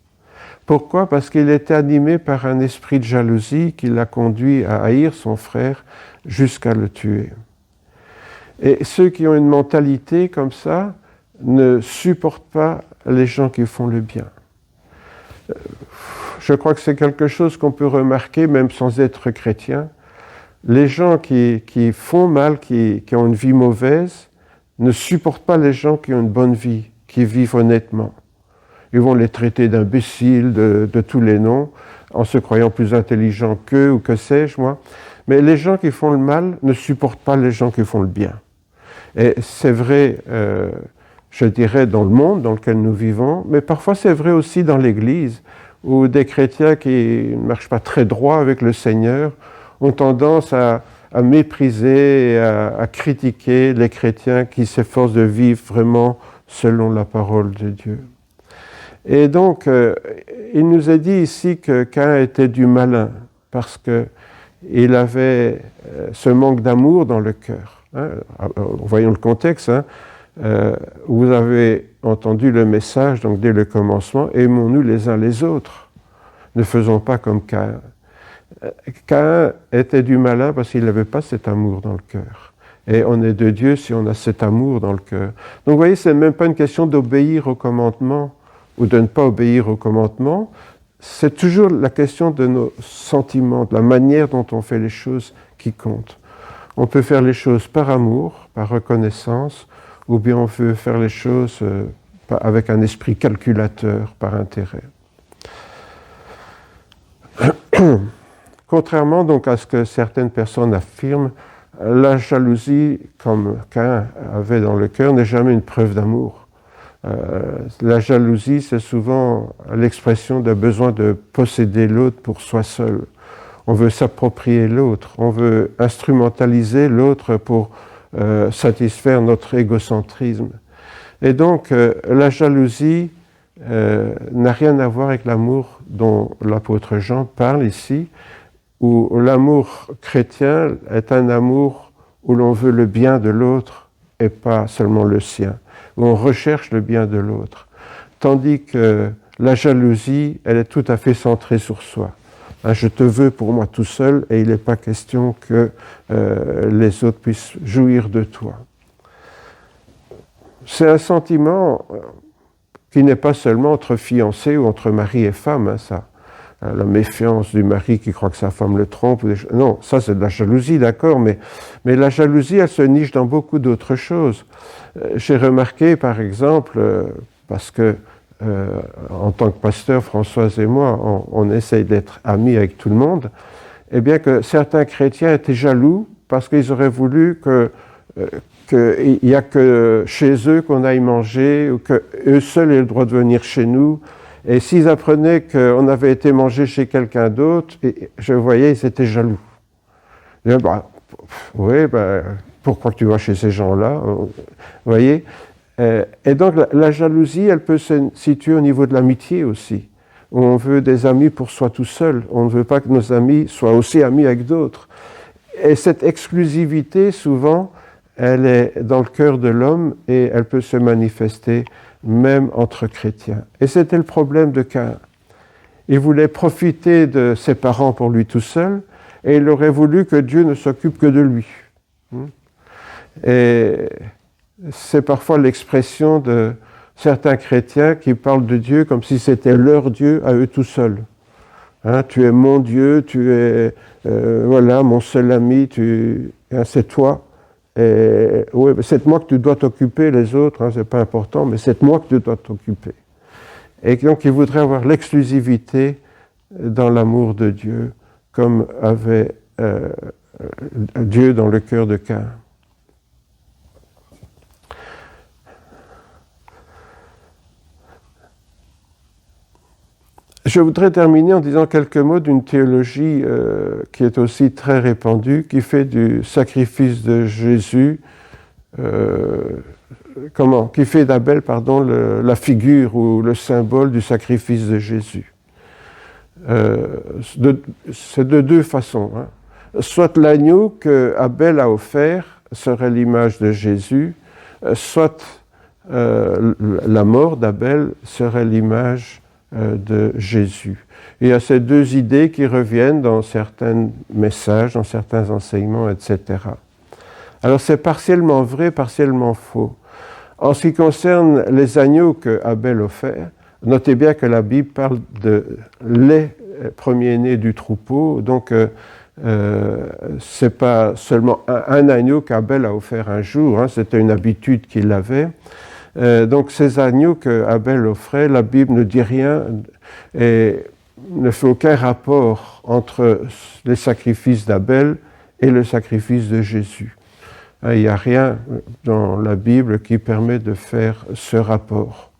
Pourquoi ? Parce qu'il était animé par un esprit de jalousie qui l'a conduit à haïr son frère jusqu'à le tuer. Et ceux qui ont une mentalité comme ça ne supportent pas les gens qui font le bien. Je crois que c'est quelque chose qu'on peut remarquer même sans être chrétien. Les gens qui font mal, qui ont une vie mauvaise, ne supportent pas les gens qui ont une bonne vie, qui vivent honnêtement. Ils vont les traiter d'imbéciles, de tous les noms, en se croyant plus intelligents qu'eux ou que sais-je, moi. Mais les gens qui font le mal ne supportent pas les gens qui font le bien. Et c'est vrai, je dirais, dans le monde dans lequel nous vivons, mais parfois c'est vrai aussi dans l'Église, où des chrétiens qui ne marchent pas très droit avec le Seigneur ont tendance à mépriser et à critiquer les chrétiens qui s'efforcent de vivre vraiment selon la parole de Dieu. Et donc, il nous est dit ici que Caïn était du malin, parce qu'il avait ce manque d'amour dans le cœur. Voyons le contexte. Vous avez entendu le message, donc dès le commencement, aimons-nous les uns les autres. Ne faisons pas comme Caïn. Caïn était du malin parce qu'il n'avait pas cet amour dans le cœur. Et on est de Dieu si on a cet amour dans le cœur. Donc vous voyez, ce n'est même pas une question d'obéir au commandement ou de ne pas obéir au commandement, c'est toujours la question de nos sentiments, de la manière dont on fait les choses qui compte. On peut faire les choses par amour, par reconnaissance, ou bien on peut faire les choses avec un esprit calculateur, par intérêt. Contrairement donc à ce que certaines personnes affirment, la jalousie, comme Caïn avait dans le cœur, n'est jamais une preuve d'amour. La jalousie, c'est souvent l'expression d'un besoin de posséder l'autre pour soi seul. On veut s'approprier l'autre, on veut instrumentaliser l'autre pour satisfaire notre égocentrisme. Et donc, la jalousie n'a rien à voir avec l'amour dont l'apôtre Jean parle ici, où l'amour chrétien est un amour où l'on veut le bien de l'autre et pas seulement le sien, où on recherche le bien de l'autre. Tandis que la jalousie, elle est tout à fait centrée sur soi. Je te veux pour moi tout seul et il n'est pas question que les autres puissent jouir de toi. C'est un sentiment qui n'est pas seulement entre fiancés ou entre mari et femme, ça. La méfiance du mari qui croit que sa femme le trompe. Non, ça c'est de la jalousie, d'accord, mais la jalousie, elle se niche dans beaucoup d'autres choses. J'ai remarqué, par exemple, parce que en tant que pasteur, Françoise et moi, on essaye d'être amis avec tout le monde, eh bien que certains chrétiens étaient jaloux parce qu'ils auraient voulu qu'il n'y a que chez eux qu'on aille manger, ou qu'eux seuls aient le droit de venir chez nous. Et s'ils apprenaient qu'on avait été manger chez quelqu'un d'autre, je voyais, ils étaient jaloux. Et oui, pourquoi tu vas chez ces gens-là? Vous voyez? Et donc la jalousie, elle peut se situer au niveau de l'amitié aussi, où on veut des amis pour soi tout seul. On ne veut pas que nos amis soient aussi amis avec d'autres. Et cette exclusivité, souvent, elle est dans le cœur de l'homme et elle peut se manifester même entre chrétiens. Et c'était le problème de Caïn. Il voulait profiter de ses parents pour lui tout seul, et il aurait voulu que Dieu ne s'occupe que de lui. Et c'est parfois l'expression de certains chrétiens qui parlent de Dieu comme si c'était leur Dieu à eux tout seuls. Tu es mon Dieu, tu es voilà, mon seul ami, c'est toi. Et, oui, c'est moi que tu dois t'occuper, les autres, c'est pas important, mais c'est moi que tu dois t'occuper. Et donc il voudrait avoir l'exclusivité dans l'amour de Dieu, comme avait Dieu dans le cœur de Caïn. Je voudrais terminer en disant quelques mots d'une théologie qui est aussi très répandue, qui fait du sacrifice de Jésus, qui fait d'Abel, la figure ou le symbole du sacrifice de Jésus. C'est de deux façons. Soit l'agneau que Abel a offert serait l'image de Jésus, soit la mort d'Abel serait l'image de Jésus. Il y a ces deux idées qui reviennent dans certains messages, dans certains enseignements, etc. Alors c'est partiellement vrai, partiellement faux. En ce qui concerne les agneaux que Abel offert, notez bien que la Bible parle de les premiers-nés du troupeau, donc c'est pas seulement un agneau qu'Abel a offert un jour, c'était une habitude qu'il avait. Donc ces agneaux que Abel offrait, la Bible ne dit rien et ne fait aucun rapport entre les sacrifices d'Abel et le sacrifice de Jésus. Il n'y a rien dans la Bible qui permet de faire ce rapport.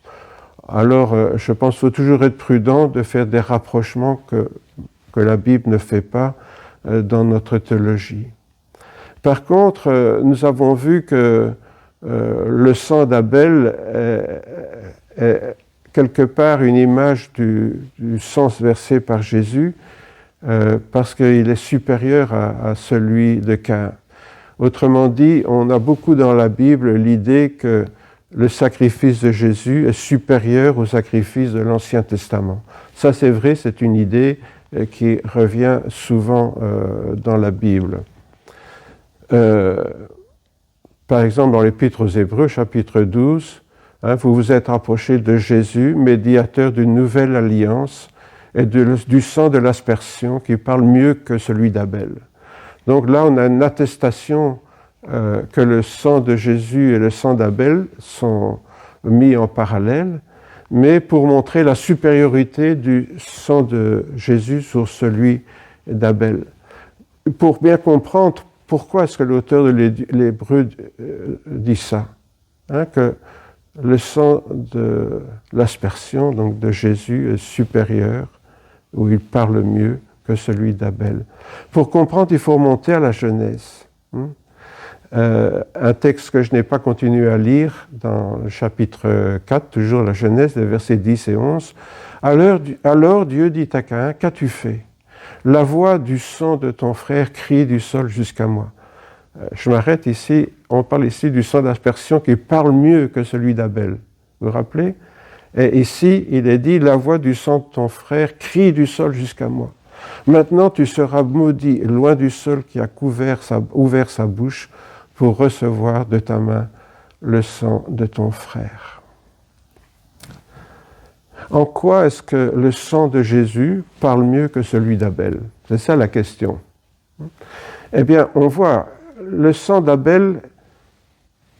Alors je pense qu'il faut toujours être prudent de faire des rapprochements que la Bible ne fait pas dans notre théologie. Par contre, nous avons vu que le sang d'Abel est quelque part une image du sang versé par Jésus parce qu'il est supérieur à celui de Caïn. Autrement dit, on a beaucoup dans la Bible l'idée que le sacrifice de Jésus est supérieur au sacrifice de l'Ancien Testament. Ça c'est vrai, c'est une idée qui revient souvent dans la Bible. Par exemple, dans l'Épître aux Hébreux, chapitre 12, Vous vous êtes rapprochés de Jésus, médiateur d'une nouvelle alliance, et du sang de l'aspersion qui parle mieux que celui d'Abel. Donc là, on a une attestation que le sang de Jésus et le sang d'Abel sont mis en parallèle, mais pour montrer la supériorité du sang de Jésus sur celui d'Abel. Pour bien comprendre pourquoi est-ce que l'auteur de l'Hébreu dit ça, que le sang de l'aspersion, donc de Jésus, est supérieur, ou il parle mieux que celui d'Abel. Pour comprendre, il faut remonter à la Genèse. Un texte que je n'ai pas continué à lire dans le chapitre 4, toujours la Genèse, les versets 10 et 11. Alors Dieu dit à Caïn, qu'as-tu fait? La voix du sang de ton frère crie du sol jusqu'à moi. Je m'arrête ici, on parle ici du sang d'aspersion qui parle mieux que celui d'Abel. Vous vous rappelez? Et ici, il est dit, la voix du sang de ton frère crie du sol jusqu'à moi. Maintenant, tu seras maudit, loin du sol qui a ouvert sa bouche pour recevoir de ta main le sang de ton frère. En quoi est-ce que le sang de Jésus parle mieux que celui d'Abel? C'est ça la question. Eh bien, on voit, le sang d'Abel,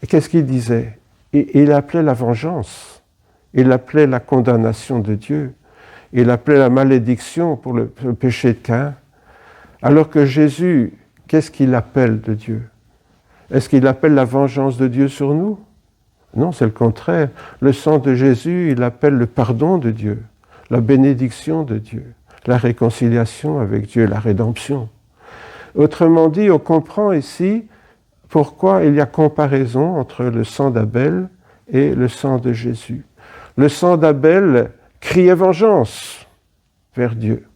qu'est-ce qu'il disait? Il appelait la vengeance, il appelait la condamnation de Dieu, il appelait la malédiction pour le péché de Caïn. Alors que Jésus, qu'est-ce qu'il appelle de Dieu? Est-ce qu'il appelle la vengeance de Dieu sur nous? Non, c'est le contraire. Le sang de Jésus, il appelle le pardon de Dieu, la bénédiction de Dieu, la réconciliation avec Dieu, la rédemption. Autrement dit, on comprend ici pourquoi il y a comparaison entre le sang d'Abel et le sang de Jésus. Le sang d'Abel criait vengeance vers Dieu.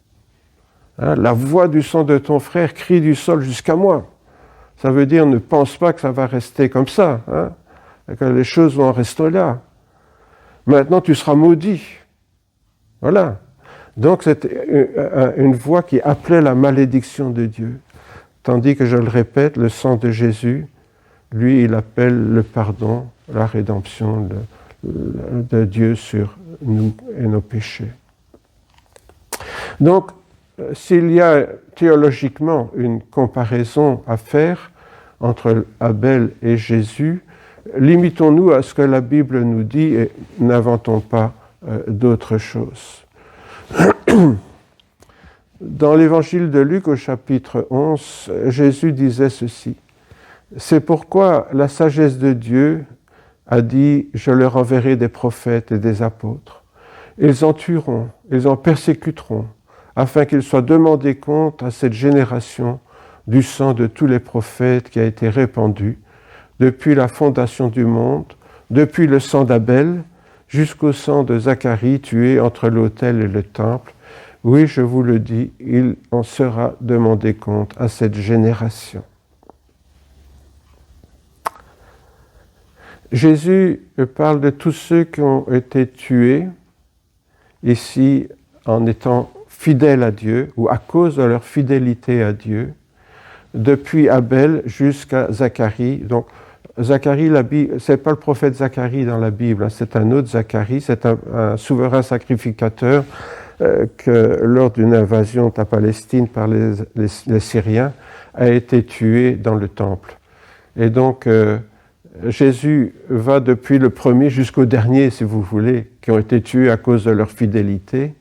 La voix du sang de ton frère crie du sol jusqu'à moi. Ça veut dire, ne pense pas que ça va rester comme ça, que les choses vont rester là. Maintenant, tu seras maudit. Voilà. Donc, c'est une voix qui appelait la malédiction de Dieu. Tandis que, je le répète, le sang de Jésus, lui, il appelle le pardon, la rédemption de Dieu sur nous et nos péchés. Donc, s'il y a théologiquement une comparaison à faire entre Abel et Jésus, limitons-nous à ce que la Bible nous dit et n'inventons pas d'autres choses. Dans l'évangile de Luc au chapitre 11, Jésus disait ceci. C'est pourquoi la sagesse de Dieu a dit « Je leur enverrai des prophètes et des apôtres. Ils en tueront, ils en persécuteront, afin qu'il soit demandé compte à cette génération du sang de tous les prophètes qui a été répandu depuis la fondation du monde, depuis le sang d'Abel jusqu'au sang de Zacharie tué entre l'autel et le temple. Oui, je vous le dis, il en sera demandé compte à cette génération. » Jésus parle de tous ceux qui ont été tués ici en étant fidèles à Dieu ou à cause de leur fidélité à Dieu, depuis Abel jusqu'à Zacharie. Donc, Zacharie, c'est pas le prophète Zacharie dans la Bible, c'est un autre Zacharie, c'est un souverain sacrificateur que lors d'une invasion de la Palestine par les Syriens a été tué dans le temple. Et donc, Jésus va depuis le premier jusqu'au dernier, si vous voulez, qui ont été tués à cause de leur fidélité.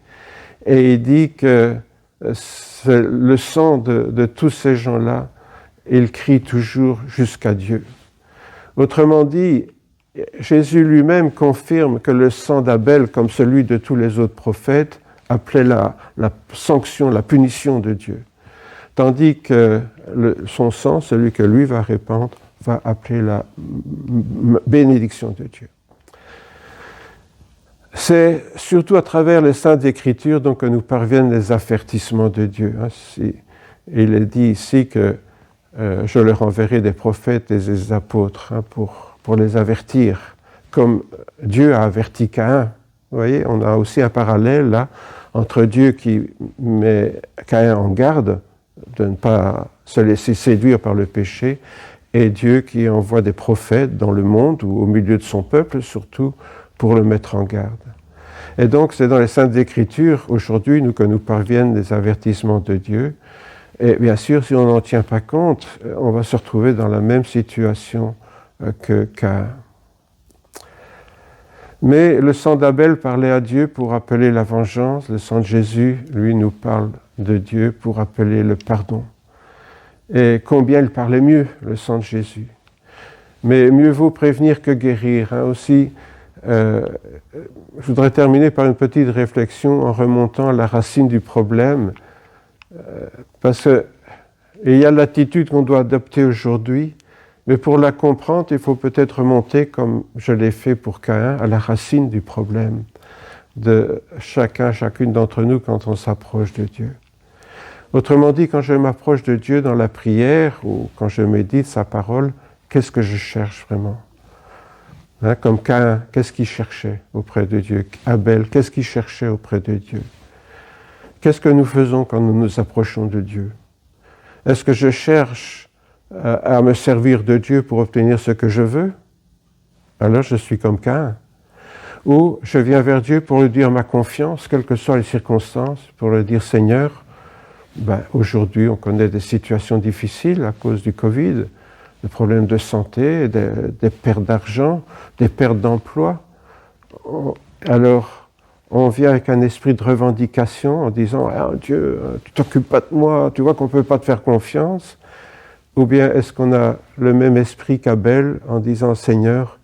Et il dit que le sang de tous ces gens-là, il crie toujours jusqu'à Dieu. Autrement dit, Jésus lui-même confirme que le sang d'Abel, comme celui de tous les autres prophètes, appelait la sanction, la punition de Dieu. Tandis que son sang, celui que lui va répandre, va appeler la bénédiction de Dieu. C'est surtout à travers les Saintes Écritures donc, que nous parviennent les avertissements de Dieu. Il est dit ici que je leur enverrai des prophètes et des apôtres pour les avertir, comme Dieu a averti Caïn. Vous voyez, on a aussi un parallèle là entre Dieu qui met Caïn en garde de ne pas se laisser séduire par le péché et Dieu qui envoie des prophètes dans le monde ou au milieu de son peuple, surtout pour le mettre en garde. Et donc, c'est dans les Saintes Écritures, aujourd'hui, que nous parviennent les avertissements de Dieu. Et bien sûr, si on n'en tient pas compte, on va se retrouver dans la même situation que Caïn. Mais le sang d'Abel parlait à Dieu pour appeler la vengeance. Le sang de Jésus, lui, nous parle de Dieu pour appeler le pardon. Et combien il parlait mieux, le sang de Jésus. Mais mieux vaut prévenir que guérir. Aussi, je voudrais terminer par une petite réflexion en remontant à la racine du problème. Parce qu'il y a l'attitude qu'on doit adopter aujourd'hui, mais pour la comprendre, il faut peut-être remonter, comme je l'ai fait pour Caïn, à la racine du problème de chacune d'entre nous quand on s'approche de Dieu. Autrement dit, quand je m'approche de Dieu dans la prière ou quand je médite sa parole, qu'est-ce que je cherche vraiment ? Comme Caïn, qu'est-ce qu'il cherchait auprès de Dieu ? Abel, qu'est-ce qu'il cherchait auprès de Dieu ? Qu'est-ce que nous faisons quand nous nous approchons de Dieu ? Est-ce que je cherche à me servir de Dieu pour obtenir ce que je veux ? Alors je suis comme Caïn. Ou je viens vers Dieu pour lui dire ma confiance, quelles que soient les circonstances, pour lui dire Seigneur, aujourd'hui on connaît des situations difficiles à cause du Covid, des problèmes de santé, des pertes d'argent, des pertes d'emploi. Alors, on vient avec un esprit de revendication en disant « Ah Dieu, tu t'occupes pas de moi, tu vois qu'on ne peut pas te faire confiance ». Ou bien est-ce qu'on a le même esprit qu'Abel en disant « Seigneur,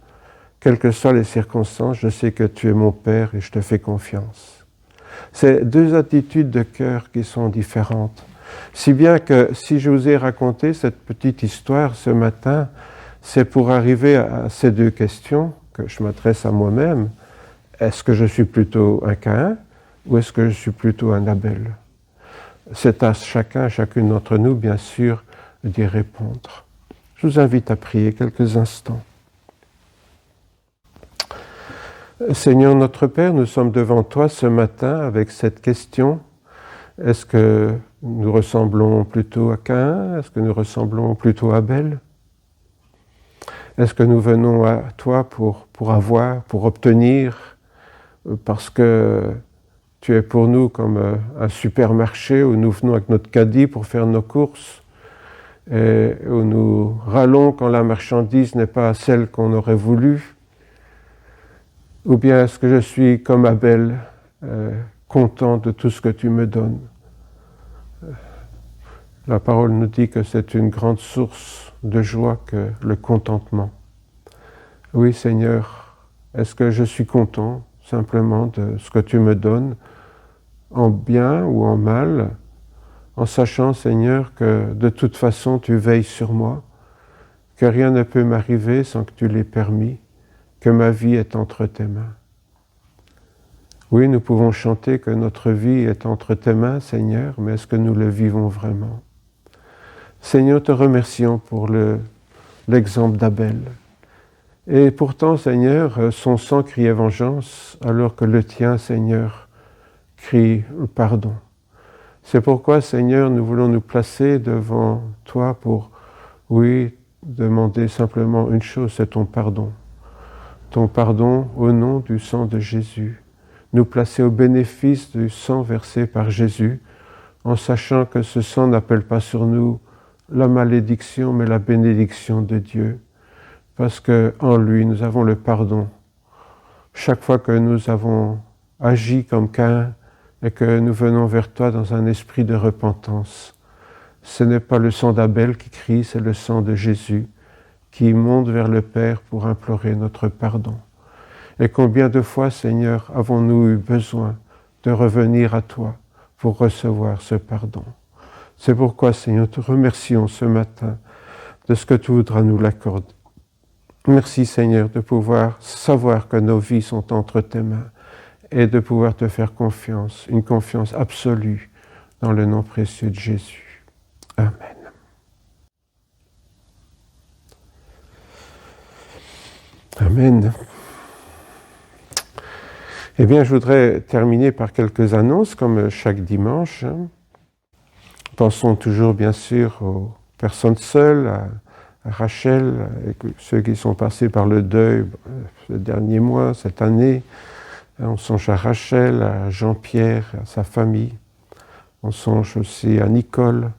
quelles que soient les circonstances, je sais que tu es mon Père et je te fais confiance ». C'est deux attitudes de cœur qui sont différentes. Si bien que si je vous ai raconté cette petite histoire ce matin, c'est pour arriver à ces deux questions que je m'adresse à moi-même. Est-ce que je suis plutôt un Caïn ou est-ce que je suis plutôt un Abel ? C'est à chacune d'entre nous, bien sûr, d'y répondre. Je vous invite à prier quelques instants. Seigneur notre Père, nous sommes devant toi ce matin avec cette question. Est-ce que nous ressemblons plutôt à Caïn ? Est-ce que nous ressemblons plutôt à Abel ? Est-ce que nous venons à toi pour avoir, pour obtenir, parce que tu es pour nous comme un supermarché où nous venons avec notre caddie pour faire nos courses et où nous râlons quand la marchandise n'est pas celle qu'on aurait voulu ? Ou bien est-ce que je suis comme Abel, content de tout ce que tu me donnes ? La parole nous dit que c'est une grande source de joie que le contentement. Oui, Seigneur, est-ce que je suis content simplement de ce que tu me donnes, en bien ou en mal, en sachant, Seigneur, que de toute façon tu veilles sur moi, que rien ne peut m'arriver sans que tu l'aies permis, que ma vie est entre tes mains. Oui, nous pouvons chanter que notre vie est entre tes mains, Seigneur, mais est-ce que nous le vivons vraiment ? Seigneur, te remercions pour l'exemple d'Abel. Et pourtant, Seigneur, son sang criait vengeance, alors que le tien, Seigneur, crie pardon. C'est pourquoi, Seigneur, nous voulons nous placer devant toi pour, oui, demander simplement une chose, c'est ton pardon. Ton pardon au nom du sang de Jésus. Nous placer au bénéfice du sang versé par Jésus, en sachant que ce sang n'appelle pas sur nous la malédiction, mais la bénédiction de Dieu, parce qu'en lui, nous avons le pardon. Chaque fois que nous avons agi comme Caïn et que nous venons vers toi dans un esprit de repentance, ce n'est pas le sang d'Abel qui crie, c'est le sang de Jésus qui monte vers le Père pour implorer notre pardon. Et combien de fois, Seigneur, avons-nous eu besoin de revenir à toi pour recevoir ce pardon ? C'est pourquoi, Seigneur, te remercions ce matin de ce que tu voudras nous l'accorder. Merci, Seigneur, de pouvoir savoir que nos vies sont entre tes mains et de pouvoir te faire confiance, une confiance absolue dans le nom précieux de Jésus. Amen. Amen. Eh bien, je voudrais terminer par quelques annonces, comme chaque dimanche. Pensons toujours, bien sûr, aux personnes seules, à Rachel, et ceux qui sont passés par le deuil ce dernier mois, cette année. On songe à Rachel, à Jean-Pierre, à sa famille. On songe aussi à Nicole.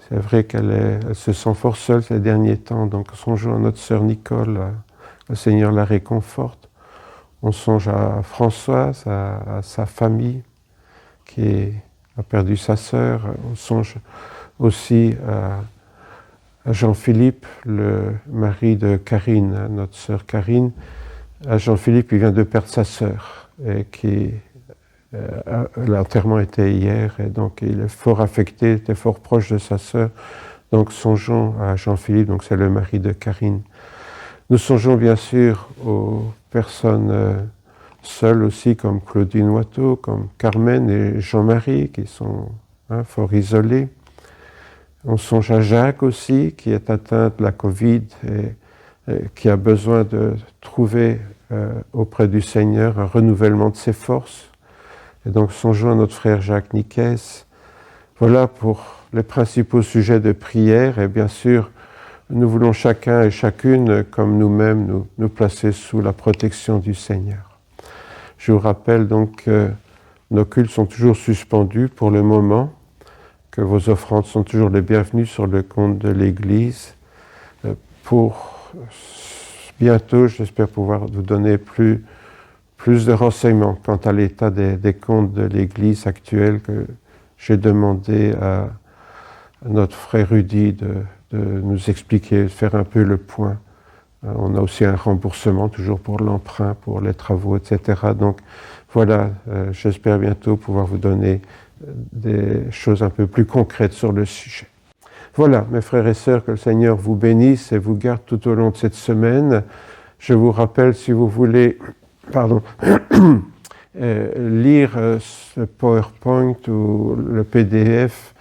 C'est vrai qu'elle se sent fort seule ces derniers temps, donc songeons à notre sœur Nicole, le Seigneur la réconforte. On songe à Françoise, à sa famille, qui a perdu sa sœur. On songe aussi à Jean-Philippe, le mari de Karine, notre sœur Karine. À Jean-Philippe, il vient de perdre sa sœur, et l'enterrement était hier, et donc il est fort affecté, était fort proche de sa sœur. Donc songeons à Jean-Philippe, donc c'est le mari de Karine. Nous songeons bien sûr aux personnes seules aussi, comme Claudine Watteau, comme Carmen et Jean-Marie, qui sont fort isolés. On songe à Jacques aussi, qui est atteint de la Covid et qui a besoin de trouver auprès du Seigneur un renouvellement de ses forces. Et donc songeons à notre frère Jacques Nicaise. Voilà pour les principaux sujets de prière, et bien sûr, nous voulons chacun et chacune, comme nous-mêmes, nous placer sous la protection du Seigneur. Je vous rappelle donc que nos cultes sont toujours suspendus pour le moment, que vos offrandes sont toujours les bienvenues sur le compte de l'Église. Pour bientôt, j'espère pouvoir vous donner plus de renseignements quant à l'état des comptes de l'Église actuelle, que j'ai demandé à notre frère Rudy de nous expliquer, de faire un peu le point. On a aussi un remboursement toujours pour l'emprunt, pour les travaux, etc. Donc voilà, j'espère bientôt pouvoir vous donner des choses un peu plus concrètes sur le sujet. Voilà, mes frères et sœurs, que le Seigneur vous bénisse et vous garde tout au long de cette semaine. Je vous rappelle, si vous voulez lire ce PowerPoint ou le PDF,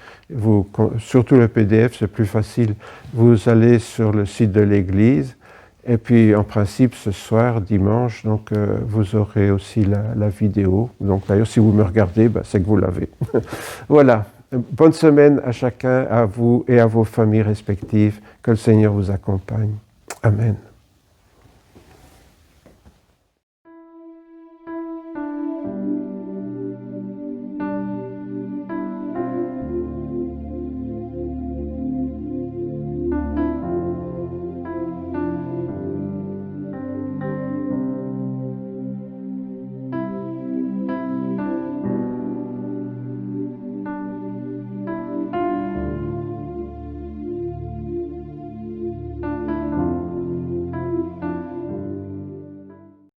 surtout le PDF, c'est plus facile, vous allez sur le site de l'Église, et puis en principe ce soir, dimanche, donc vous aurez aussi la vidéo. Donc d'ailleurs, si vous me regardez, c'est que vous l'avez. Voilà. Bonne semaine à chacun, à vous et à vos familles respectives. Que le Seigneur vous accompagne. Amen.